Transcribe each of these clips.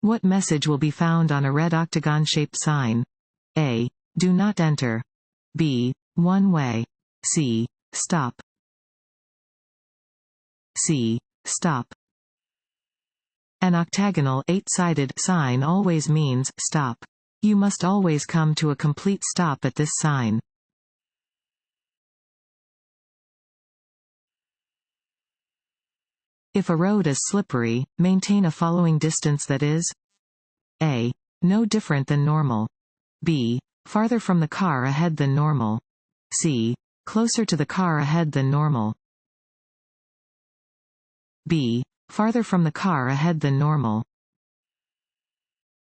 What message will be found on a red octagon-shaped sign? A. Do not enter. B. One way. C. Stop. C. Stop. An octagonal, 8-sided sign always means stop. You must always come to a complete stop at this sign. If a road is slippery, maintain a following distance that is A. No different than normal. B. Farther from the car ahead than normal. C. Closer to the car ahead than normal. B. Farther from the car ahead than normal.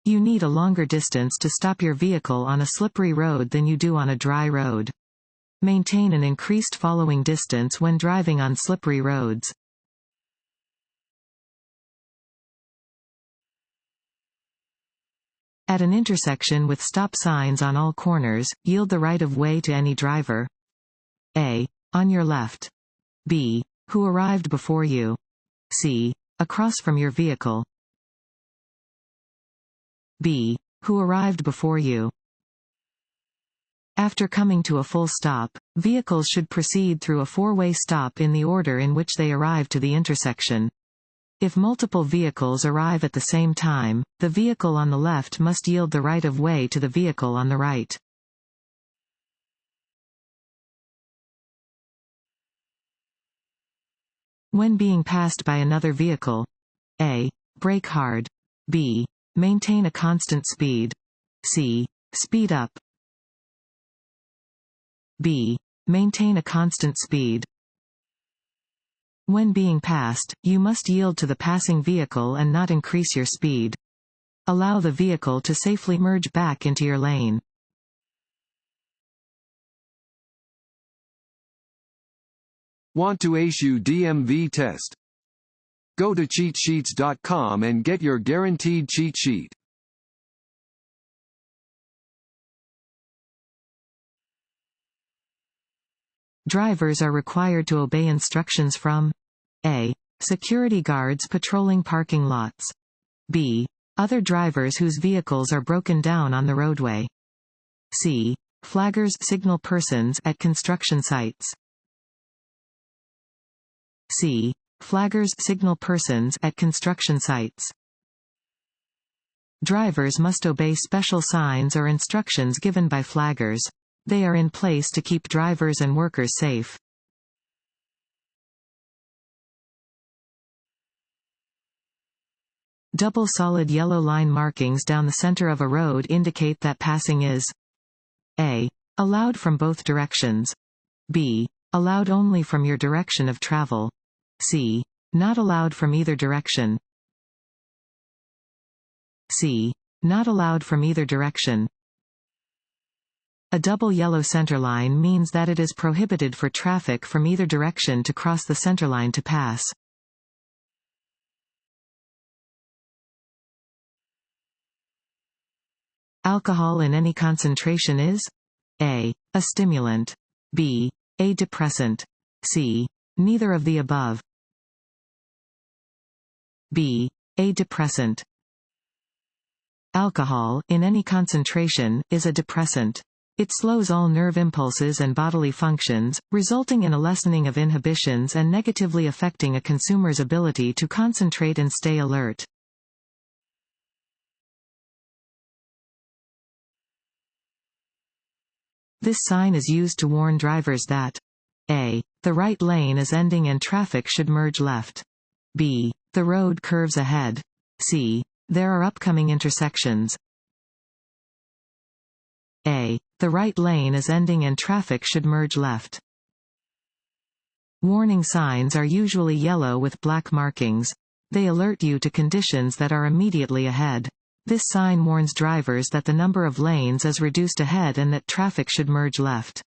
You need a longer distance to stop your vehicle on a slippery road than you do on a dry road. Maintain an increased following distance when driving on slippery roads. At an intersection with stop signs on all corners, yield the right of way to any driver. A. On your left. B. Who arrived before you. C. Across from your vehicle. B. Who arrived before you. After coming to a full stop, vehicles should proceed through a four-way stop in the order in which they arrive to the intersection. If multiple vehicles arrive at the same time, the vehicle on the left must yield the right of way to the vehicle on the right. When being passed by another vehicle, A. Brake hard. B. Maintain a constant speed. C. Speed up. B. Maintain a constant speed. When being passed, you must yield to the passing vehicle and not increase your speed. Allow the vehicle to safely merge back into your lane. Want to ace your DMV test? Go to cheatsheets.com and get your guaranteed cheat sheet. Drivers are required to obey instructions from A. Security guards patrolling parking lots. B. Other drivers whose vehicles are broken down on the roadway. C. Flaggers, signal persons at construction sites. C. Flaggers, signal persons at construction sites. Drivers must obey special signs or instructions given by flaggers. They are in place to keep drivers and workers safe. Double solid yellow line markings down the center of a road indicate that passing is A. Allowed from both directions. B. Allowed only from your direction of travel. C. Not allowed from either direction. C. Not allowed from either direction. A double yellow centerline means that it is prohibited for traffic from either direction to cross the centerline to pass. Alcohol in any concentration is A. A stimulant. B. A depressant. C. Neither of the above. B. A depressant. Alcohol, in any concentration, is a depressant. It slows all nerve impulses and bodily functions, resulting in a lessening of inhibitions and negatively affecting a consumer's ability to concentrate and stay alert. This sign is used to warn drivers that A. The right lane is ending and traffic should merge left. B. The road curves ahead. C. There are upcoming intersections. A. The right lane is ending and traffic should merge left. Warning signs are usually yellow with black markings. They alert you to conditions that are immediately ahead. This sign warns drivers that the number of lanes is reduced ahead and that traffic should merge left.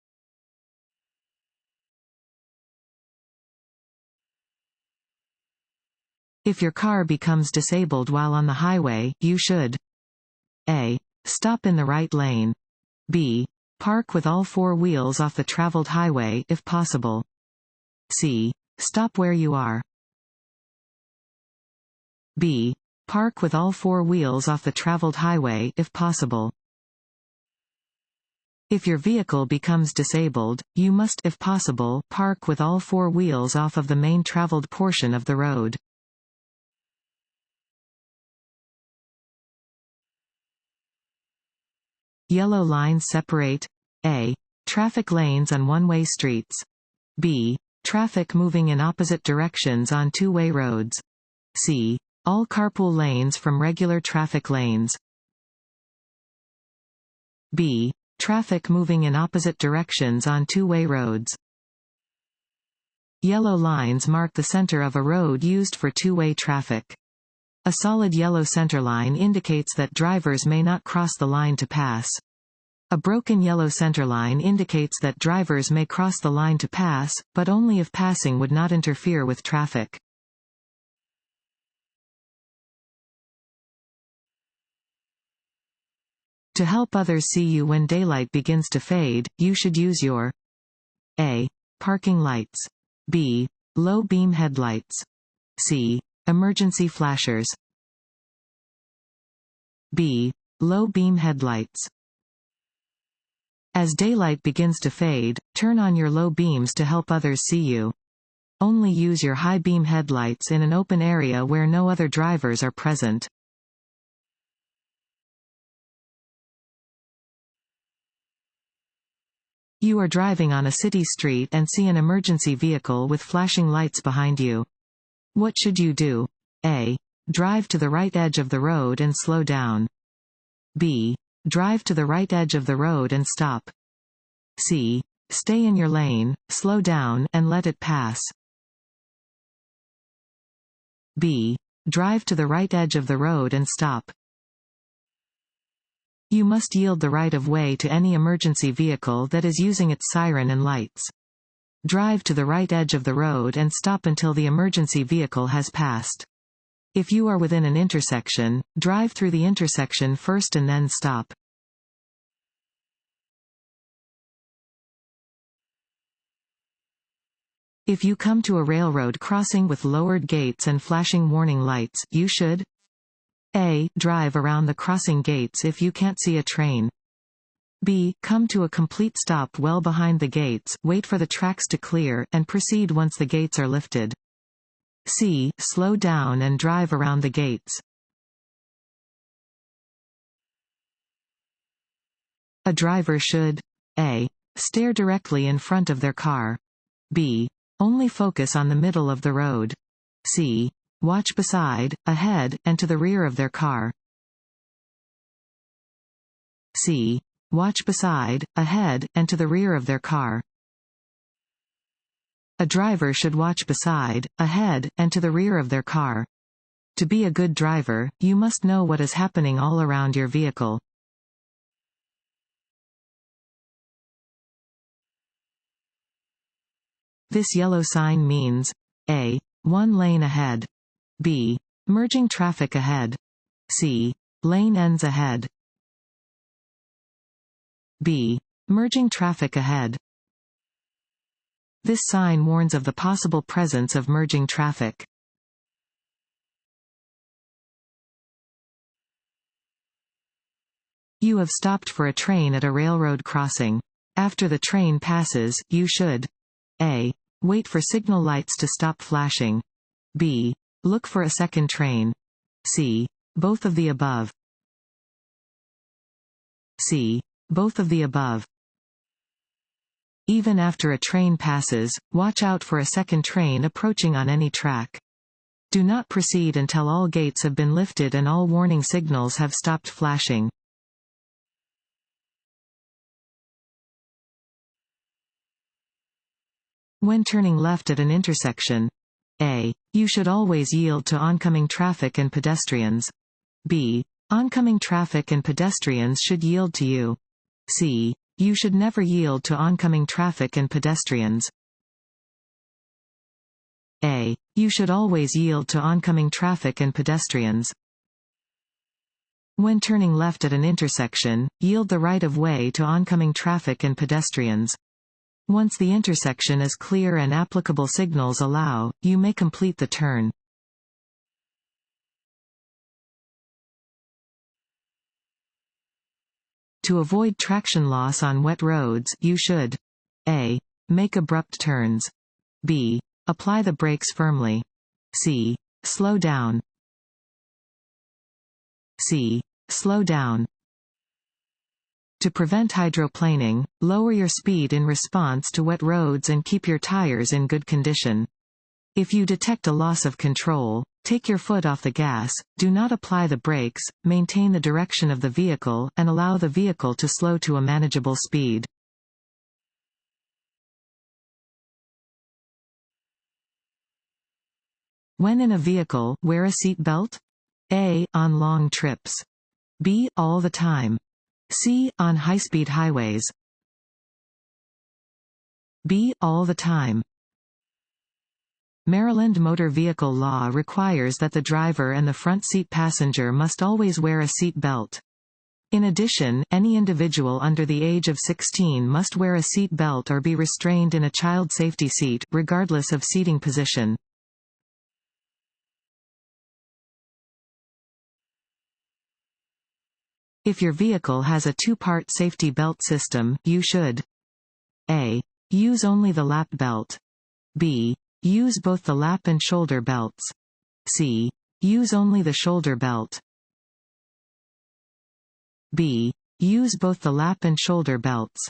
If your car becomes disabled while on the highway, you should A. Stop in the right lane. B. Park with all four wheels off the traveled highway if possible. C. Stop where you are. B. Park with all four wheels off the traveled highway, if possible. If your vehicle becomes disabled, you must, if possible, park with all four wheels off of the main traveled portion of the road. Yellow lines separate a. Traffic lanes on one-way streets. b. Traffic moving in opposite directions on two-way roads. c. All carpool lanes from regular traffic lanes. b. Traffic moving in opposite directions on two-way roads. Yellow lines mark the center of a road used for two-way traffic. A solid yellow centerline indicates that drivers may not cross the line to pass. A broken yellow centerline indicates that drivers may cross the line to pass, but only if passing would not interfere with traffic. To help others see you when daylight begins to fade, you should use your a. Parking lights. b. Low beam headlights. c. Emergency flashers. b. Low beam headlights. As daylight begins to fade, turn on your low beams to help others see you. Only use your high beam headlights in an open area where no other drivers are present. You are driving on a city street and see an emergency vehicle with flashing lights behind you. What should you do? A. Drive to the right edge of the road and slow down. b. Drive to the right edge of the road and stop. c. Stay in your lane, slow down, and let it pass. b. Drive to the right edge of the road and stop. You must yield the right of way to any emergency vehicle that is using its siren and lights. Drive to the right edge of the road and stop until the emergency vehicle has passed. If you are within an intersection, drive through the intersection first and then stop. If you come to a railroad crossing with lowered gates and flashing warning lights, you should a. Drive around the crossing gates if you can't see a train. b. Come to a complete stop well behind the gates, wait for the tracks to clear, and proceed once the gates are lifted. c. Slow down and drive around the gates. A driver should a. Stare directly in front of their car. b. Only focus on the middle of the road. c. Watch beside, ahead, and to the rear of their car. c. Watch beside, ahead, and to the rear of their car. A driver should watch beside, ahead, and to the rear of their car. To be a good driver, you must know what is happening all around your vehicle. This yellow sign means a. One lane ahead. b. Merging traffic ahead. c. Lane ends ahead. b. Merging traffic ahead. This sign warns of the possible presence of merging traffic. You have stopped for a train at a railroad crossing. After the train passes, you should a. Wait for signal lights to stop flashing. b. Look for a second train. c. Both of the above. c. Both of the above. Even after a train passes, watch out for a second train approaching on any track. Do not proceed until all gates have been lifted and all warning signals have stopped flashing. When turning left at an intersection, a. You should always yield to oncoming traffic and pedestrians. b. Oncoming traffic and pedestrians should yield to you. c. You should never yield to oncoming traffic and pedestrians. a. You should always yield to oncoming traffic and pedestrians. When turning left at an intersection, yield the right of way to oncoming traffic and pedestrians. Once the intersection is clear and applicable signals allow, you may complete the turn. To avoid traction loss on wet roads, you should A. Make abrupt turns. B. Apply the brakes firmly. C. Slow down. C. Slow down. To prevent hydroplaning, lower your speed in response to wet roads and keep your tires in good condition. If you detect a loss of control, take your foot off the gas, do not apply the brakes, maintain the direction of the vehicle, and allow the vehicle to slow to a manageable speed. When in a vehicle, wear a seat belt? A. On long trips. B. All the time. C. On high-speed highways. B. All the time. Maryland motor vehicle law requires that the driver and the front seat passenger must always wear a seat belt. In addition, any individual under the age of 16 must wear a seat belt or be restrained in a child safety seat, regardless of seating position. If your vehicle has a two-part safety belt system, you should A. Use only the lap belt. B. Use both the lap and shoulder belts. C. Use only the shoulder belt. B. Use both the lap and shoulder belts.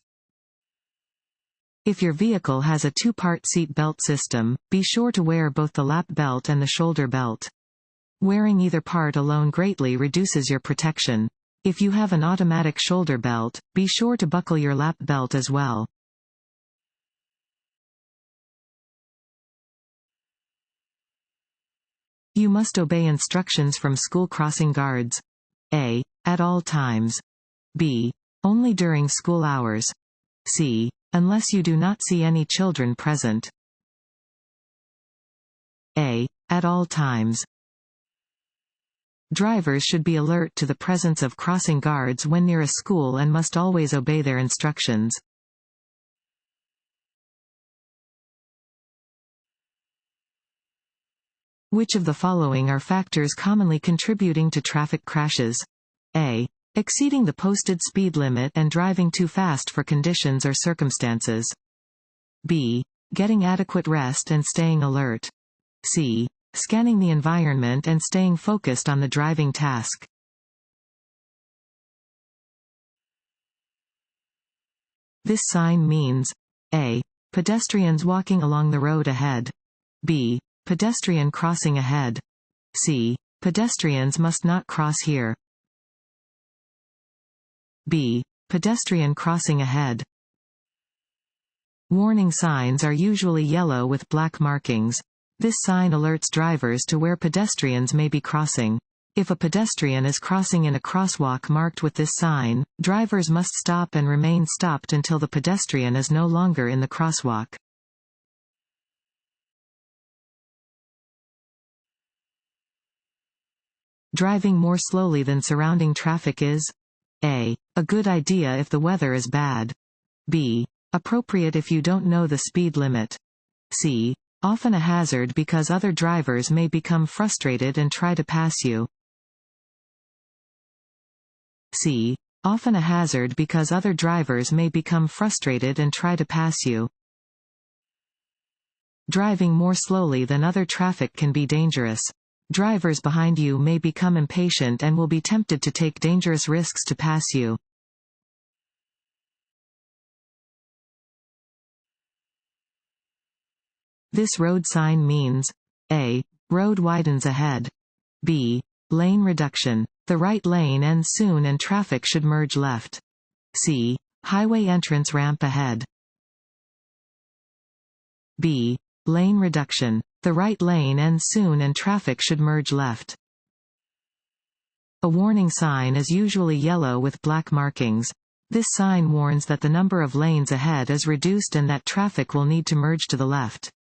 If your vehicle has a two-part seat belt system, be sure to wear both the lap belt and the shoulder belt. Wearing either part alone greatly reduces your protection. If you have an automatic shoulder belt, be sure to buckle your lap belt as well. You must obey instructions from school crossing guards. A. At all times. B. Only during school hours. C. Unless you do not see any children present. A. At all times. Drivers should be alert to the presence of crossing guards when near a school and must always obey their instructions. Which of the following are factors commonly contributing to traffic crashes? A. Exceeding the posted speed limit and driving too fast for conditions or circumstances. B. Getting adequate rest and staying alert. C. Scanning the environment and staying focused on the driving task. This sign means A. Pedestrians walking along the road ahead. B. Pedestrian crossing ahead. C. Pedestrians must not cross here. B. Pedestrian crossing ahead. Warning signs are usually yellow with black markings. This sign alerts drivers to where pedestrians may be crossing. If a pedestrian is crossing in a crosswalk marked with this sign, drivers must stop and remain stopped until the pedestrian is no longer in the crosswalk. Driving more slowly than surrounding traffic is A. A good idea if the weather is bad. B. Appropriate if you don't know the speed limit. C. Often a hazard because other drivers may become frustrated and try to pass you. C. Often a hazard because other drivers may become frustrated and try to pass you. Driving more slowly than other traffic can be dangerous. Drivers behind you may become impatient and will be tempted to take dangerous risks to pass you. This road sign means A. Road widens ahead. B. Lane reduction. The right lane ends soon and traffic should merge left. C. Highway entrance ramp ahead. B. Lane reduction. The right lane ends soon and traffic should merge left. A warning sign is usually yellow with black markings. This sign warns that the number of lanes ahead is reduced and that traffic will need to merge to the left.